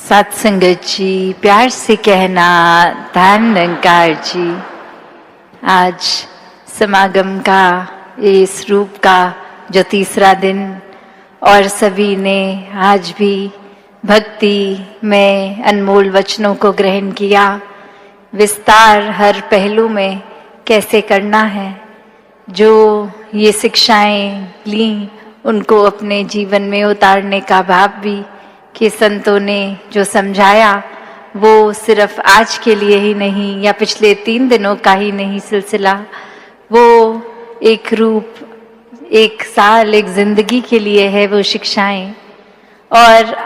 सात संगत जी, प्यार से कहना धन निरंकार जी। आज समागम का इस रूप का जो तीसरा दिन, और सभी ने आज भी भक्ति में अनमोल वचनों को ग्रहण किया। विस्तार हर पहलू में कैसे करना है, जो ये शिक्षाएं ली उनको अपने जीवन में उतारने का भाव भी कि संतों ने जो समझाया वो सिर्फ आज के लिए ही नहीं या पिछले 3 दिनों का ही नहीं सिलसिला, वो एक रूप, एक साल, एक जिंदगी के लिए है वो शिक्षाएं। और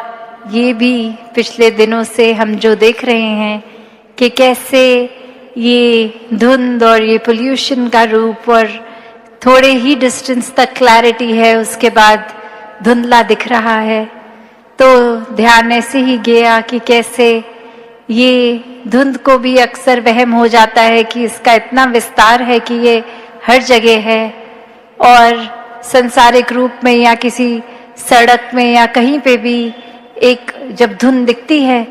ये भी पिछले दिनों से हम जो देख रहे हैं कि कैसे ये धुंध और ये पोल्यूशन का रूप, और थोड़े ही डिस्टेंस तक क्लैरिटी है, उसके बाद धुंधला दिख रहा है। तो ध्यान ऐसे ही गया कि कैसे ये धुंध को भी अक्सर वहम हो जाता है कि इसका इतना विस्तार है कि ये हर जगह है, और संसारिक रूप में या किसी सड़क में या कहीं पे भी एक जब धुंध दिखती है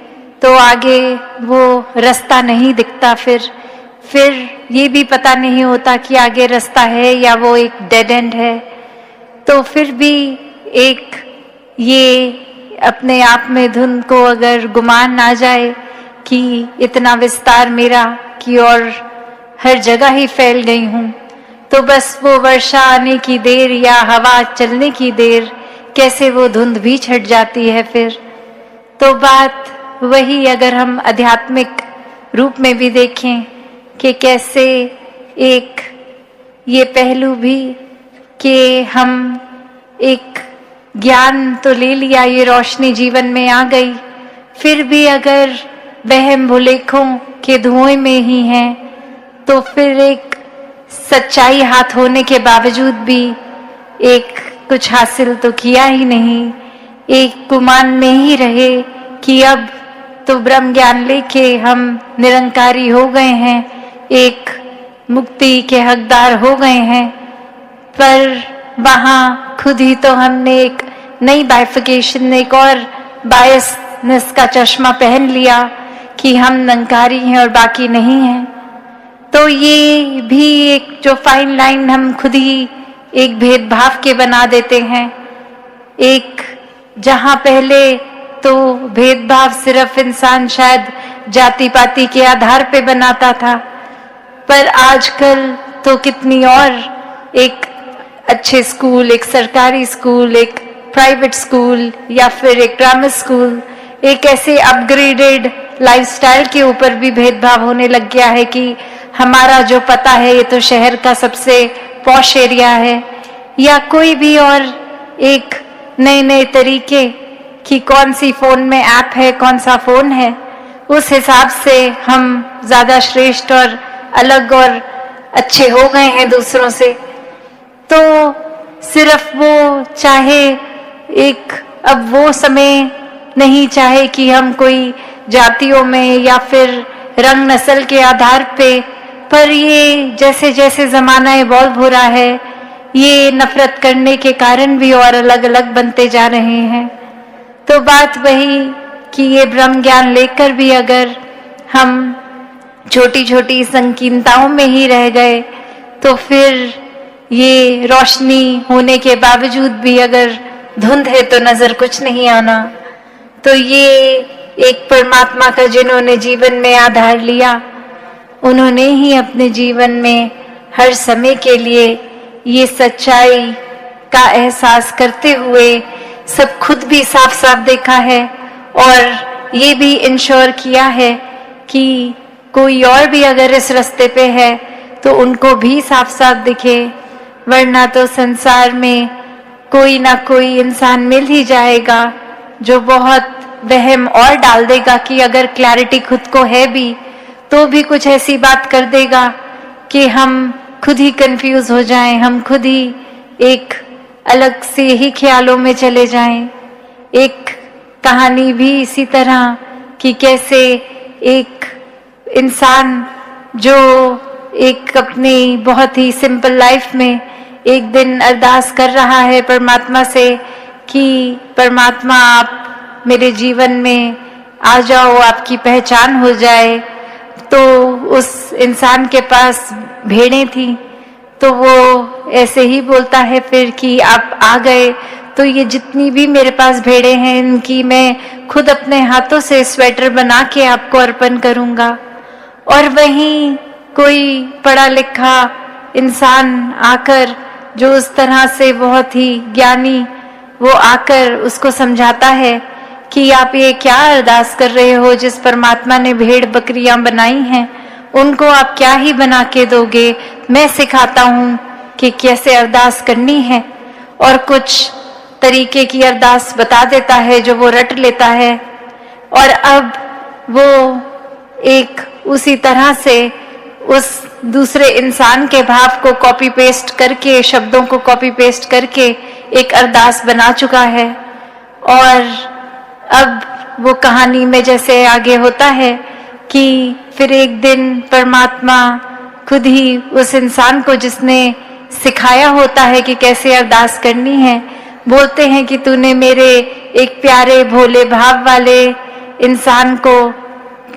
तो आगे वो रास्ता नहीं दिखता। फिर ये भी पता नहीं होता कि आगे रास्ता है या वो एक डेड एंड है। तो फिर भी एक ये अपने आप में धुंध को अगर गुमान ना जाए कि इतना विस्तार मेरा कि और हर जगह ही फैल गई हूँ, तो बस वो वर्षा आने की देर या हवा चलने की देर, कैसे वो धुंध भी छट जाती है। फिर तो बात वही, अगर हम आध्यात्मिक रूप में भी देखें कि कैसे एक ये पहलू भी कि हम एक ज्ञान तो ले लिया, ये रोशनी जीवन में आ गई, फिर भी अगर वहम भुलेखों के धुएं में ही हैं, तो फिर एक सच्चाई हाथ होने के बावजूद भी एक कुछ हासिल तो किया ही नहीं, एक गुमान में ही रहे कि अब तो ब्रह्म ज्ञान लेके हम निरंकारी हो गए हैं, एक मुक्ति के हकदार हो गए हैं। पर वहाँ खुद ही तो हमने एक नई बाइफिकेशन, एक और बायसनेस का चश्मा पहन लिया कि हम निरंकारी हैं और बाकी नहीं हैं। तो ये भी एक जो फाइन लाइन हम खुद ही एक भेदभाव के बना देते हैं। एक जहाँ पहले तो भेदभाव सिर्फ इंसान शायद जाति पाति के आधार पे बनाता था, पर आजकल तो कितनी और एक अच्छे स्कूल, एक सरकारी स्कूल, एक प्राइवेट स्कूल या फिर एक ग्रामर स्कूल, एक ऐसे अपग्रेडेड लाइफस्टाइल के ऊपर भी भेदभाव होने लग गया है कि हमारा जो पता है ये तो शहर का सबसे पॉश एरिया है, या कोई भी और एक नए नए तरीके कि कौन सी फोन में ऐप है, कौन सा फोन है, उस हिसाब से हम ज्यादा श्रेष्ठ और अलग और अच्छे हो गए हैं दूसरों से। तो सिर्फ वो चाहे एक अब वो समय नहीं चाहे कि हम कोई जातियों में या फिर रंग नस्ल के आधार पे, पर ये जैसे जैसे जमाना इवॉल्व हो रहा है, ये नफरत करने के कारण भी और अलग अलग बनते जा रहे हैं। तो बात वही कि ये ब्रह्म ज्ञान लेकर भी अगर हम छोटी छोटी संकीर्णताओं में ही रह गए, तो फिर ये रोशनी होने के बावजूद भी अगर धुंध है तो नजर कुछ नहीं आना। तो ये एक परमात्मा का जिन्होंने जीवन में आधार लिया, उन्होंने ही अपने जीवन में हर समय के लिए ये सच्चाई का एहसास करते हुए सब खुद भी साफ साफ देखा है, और ये भी इंश्योर किया है कि कोई और भी अगर इस रास्ते पे है तो उनको भी साफ साफ दिखे, वरना तो संसार में कोई ना कोई इंसान मिल ही जाएगा जो बहुत वहम और डाल देगा कि अगर क्लैरिटी खुद को है भी तो भी कुछ ऐसी बात कर देगा कि हम खुद ही कंफ्यूज हो जाएं, हम खुद ही एक अलग से ही ख्यालों में चले जाएं। एक कहानी भी इसी तरह कि कैसे एक इंसान जो एक अपनी बहुत ही सिंपल लाइफ में एक दिन अरदास कर रहा है परमात्मा से कि परमात्मा आप मेरे जीवन में आ जाओ, आपकी पहचान हो जाए। तो उस इंसान के पास भेड़ें थी, तो वो ऐसे ही बोलता है फिर कि आप आ गए तो ये जितनी भी मेरे पास भेड़ें हैं, इनकी मैं खुद अपने हाथों से स्वेटर बना के आपको अर्पण करूंगा। और वहीं कोई पढ़ा लिखा इंसान आकर, जो उस तरह से बहुत ही ज्ञानी, वो आकर उसको समझाता है कि आप ये क्या अरदास कर रहे हो, जिस परमात्मा ने भेड़ बकरियां बनाई हैं उनको आप क्या ही बना के दोगे, मैं सिखाता हूं कि कैसे अरदास करनी है। और कुछ तरीके की अरदास बता देता है जो वो रट लेता है। और अब वो एक उसी तरह से उस दूसरे इंसान के भाव को कॉपी पेस्ट करके, शब्दों को कॉपी पेस्ट करके एक अरदास बना चुका है। और अब वो कहानी में जैसे आगे होता है कि फिर एक दिन परमात्मा खुद ही उस इंसान को, जिसने सिखाया होता है कि कैसे अरदास करनी है, बोलते हैं कि तूने मेरे एक प्यारे भोले भाव वाले इंसान को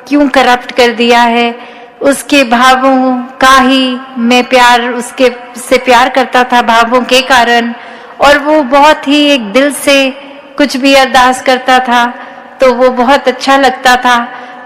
क्यों करप्ट कर दिया है। उसके भावों का ही मैं प्यार, उसके से प्यार करता था भावों के कारण, और वो बहुत ही एक दिल से कुछ भी अरदास करता था तो वो बहुत अच्छा लगता था।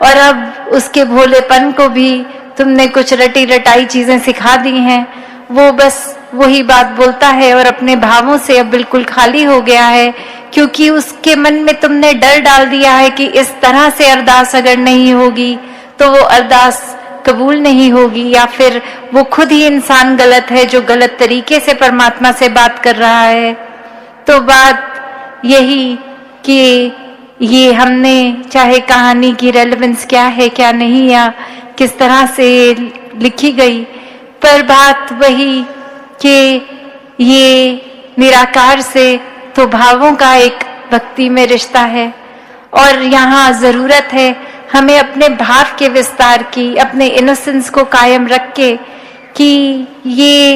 और अब उसके भोलेपन को भी तुमने कुछ रटी रटाई चीजें सिखा दी हैं, वो बस वही बात बोलता है और अपने भावों से अब बिल्कुल खाली हो गया है, क्योंकि उसके मन में तुमने डर डाल दिया है कि इस तरह से अरदास अगर नहीं होगी तो वो अरदास कबूल नहीं होगी, या फिर वो खुद ही इंसान गलत है जो गलत तरीके से परमात्मा से बात कर रहा है। तो बात यही कि ये हमने, चाहे कहानी की रेलेवेंस क्या है क्या नहीं, या किस तरह से लिखी गई, पर बात वही कि ये निराकार से तो भावों का एक भक्ति में रिश्ता है। और यहाँ जरूरत है हमें अपने भाव के विस्तार की, अपने इनोसेंस को कायम रख के, कि ये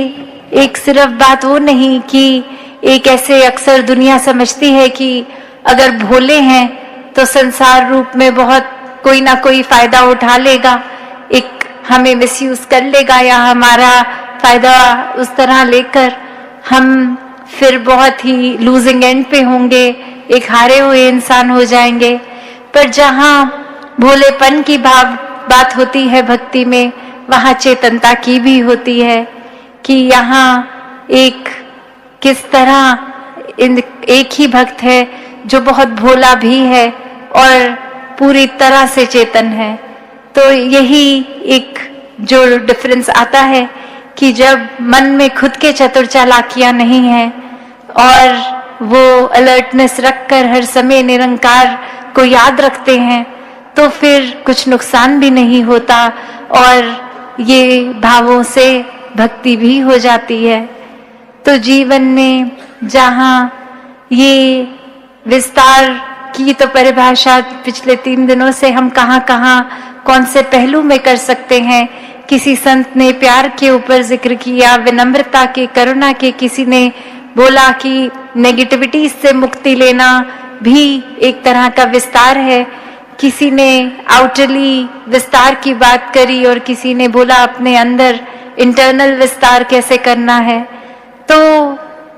एक सिर्फ बात वो नहीं कि एक ऐसे अक्सर दुनिया समझती है कि अगर भोले हैं तो संसार रूप में बहुत कोई ना कोई फायदा उठा लेगा, एक हमें मिसयूज कर लेगा, या हमारा फायदा उस तरह लेकर हम फिर बहुत ही लूजिंग एंड पे होंगे, एक हारे हुए इंसान हो जाएंगे। पर जहाँ भोलेपन की बात होती है भक्ति में, वहाँ चेतनता की भी होती है कि यहाँ एक किस तरह एक ही भक्त है जो बहुत भोला भी है और पूरी तरह से चेतन है। तो यही एक जो डिफरेंस आता है कि जब मन में खुद के चतुर चालाकियां नहीं है और वो अलर्टनेस रखकर हर समय निरंकार को याद रखते हैं, तो फिर कुछ नुकसान भी नहीं होता और ये भावों से भक्ति भी हो जाती है। तो जीवन में जहाँ ये विस्तार की तो परिभाषा पिछले 3 दिनों से हम कहाँ कौन से पहलू में कर सकते हैं। किसी संत ने प्यार के ऊपर जिक्र किया, विनम्रता के, करुणा के, किसी ने बोला कि नेगेटिविटी से मुक्ति लेना भी एक तरह का विस्तार है, किसी ने आउटरली विस्तार की बात करी और किसी ने बोला अपने अंदर इंटरनल विस्तार कैसे करना है। तो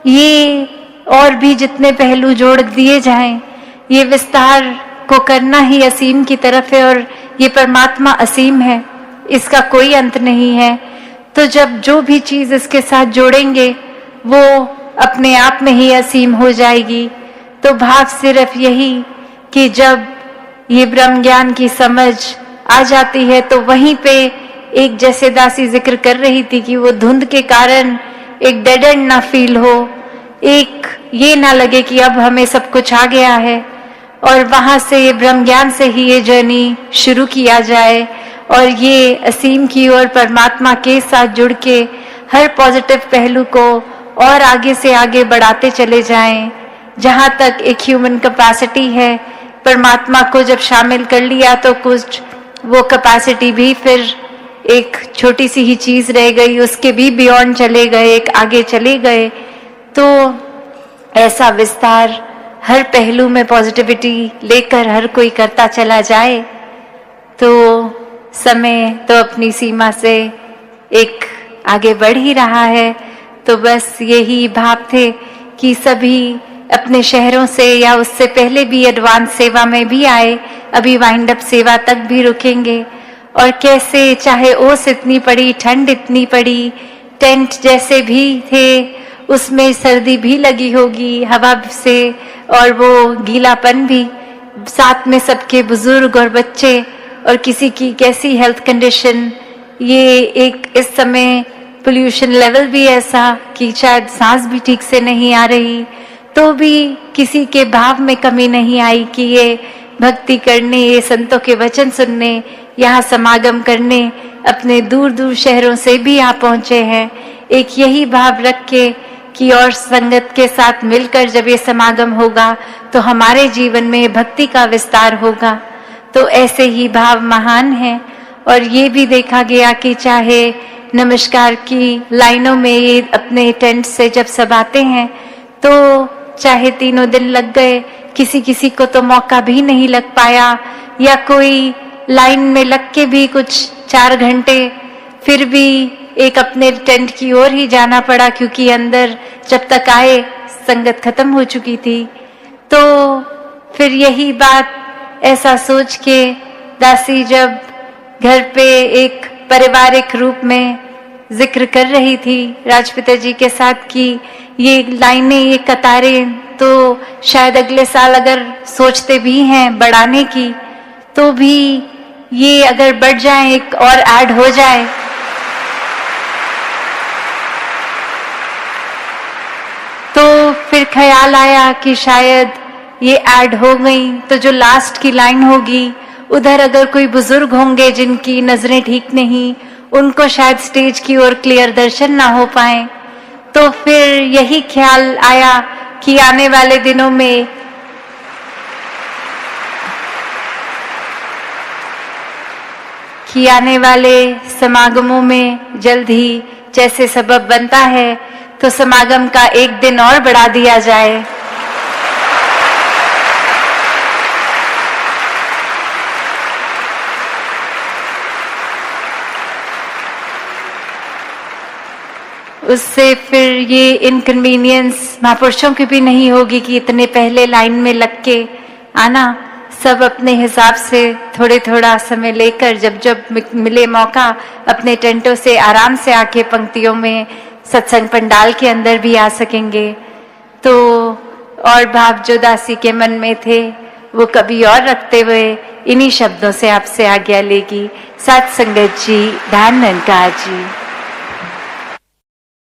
ये और भी जितने पहलू जोड़ दिए जाएं, ये विस्तार को करना ही असीम की तरफ है, और ये परमात्मा असीम है, इसका कोई अंत नहीं है। तो जब जो भी चीज इसके साथ जोड़ेंगे वो अपने आप में ही असीम हो जाएगी। तो भाव सिर्फ यही कि जब ये ब्रह्म ज्ञान की समझ आ जाती है तो वहीं पे एक, जैसे दासी जिक्र कर रही थी, कि वो धुंध के कारण एक डेड एंड ना फील हो, एक ये ना लगे कि अब हमें सब कुछ आ गया है, और वहां से ये ब्रह्म ज्ञान से ही ये जर्नी शुरू किया जाए और ये असीम की ओर परमात्मा के साथ जुड़ के हर पॉजिटिव पहलू को और आगे से आगे बढ़ाते चले जाएं। जहां तक एक ह्यूमन कैपेसिटी है, परमात्मा को जब शामिल कर लिया तो कुछ वो कैपेसिटी भी फिर एक छोटी सी ही चीज रह गई, उसके भी बियॉन्ड चले गए, एक आगे चले गए। तो ऐसा विस्तार हर पहलू में पॉजिटिविटी लेकर हर कोई करता चला जाए तो समय तो अपनी सीमा से एक आगे बढ़ ही रहा है। तो बस यही भाव थे कि सभी अपने शहरों से या उससे पहले भी एडवांस सेवा में भी आए, अभी वाइंड अप सेवा तक भी रुकेंगे। और कैसे चाहे ओस इतनी पड़ी, ठंड इतनी पड़ी, टेंट जैसे भी थे उसमें सर्दी भी लगी होगी हवा से और वो गीलापन भी, साथ में सबके बुजुर्ग और बच्चे और किसी की कैसी हेल्थ कंडीशन, ये एक इस समय पोल्यूशन लेवल भी ऐसा कि शायद सांस भी ठीक से नहीं आ रही, तो भी किसी के भाव में कमी नहीं आई कि ये भक्ति करने, ये संतों के वचन सुनने, यहाँ समागम करने अपने दूर दूर शहरों से भी आ पहुंचे हैं। एक यही भाव रख के कि और संगत के साथ मिलकर जब ये समागम होगा तो हमारे जीवन में भक्ति का विस्तार होगा। तो ऐसे ही भाव महान है। और ये भी देखा गया कि चाहे नमस्कार की लाइनों में ये अपने टेंट से जब सब आते हैं तो चाहे 3 दिन लग गए, किसी किसी को तो मौका भी नहीं लग पाया, या कोई लाइन में लग के भी कुछ 4 घंटे फिर भी एक अपने टेंट की ओर ही जाना पड़ा, क्योंकि अंदर जब तक आए संगत खत्म हो चुकी थी। तो फिर यही बात ऐसा सोच के दासी जब घर पे एक पारिवारिक रूप में जिक्र कर रही थी राजपिता जी के साथ कि ये लाइनें, ये कतारें तो शायद अगले साल अगर सोचते भी हैं बढ़ाने की तो भी ये अगर बढ़ जाए, एक और ऐड हो जाए तो फिर ख्याल आया कि शायद ये ऐड हो गई तो जो लास्ट की लाइन होगी उधर अगर कोई बुजुर्ग होंगे जिनकी नजरें ठीक नहीं, उनको शायद स्टेज की ओर क्लियर दर्शन ना हो पाए। तो फिर यही ख्याल आया कि आने वाले दिनों में आने वाले समागमों में जल्द ही जैसे सबब बनता है तो समागम का एक दिन और बढ़ा दिया जाए। उससे फिर ये इनकन्वीनियंस महापुरुषों की भी नहीं होगी कि इतने पहले लाइन में लग के आना। सब अपने हिसाब से थोड़े थोड़ा समय लेकर जब जब मिले मौका अपने टेंटों से आराम से आके पंक्तियों में सत्संग पंडाल के अंदर भी आ सकेंगे। तो और भाव जो दासी के मन में थे वो कभी और रखते हुए इन्हीं शब्दों से आपसे आज्ञा लेगी। सत संगत जी, धन निरंकार जी।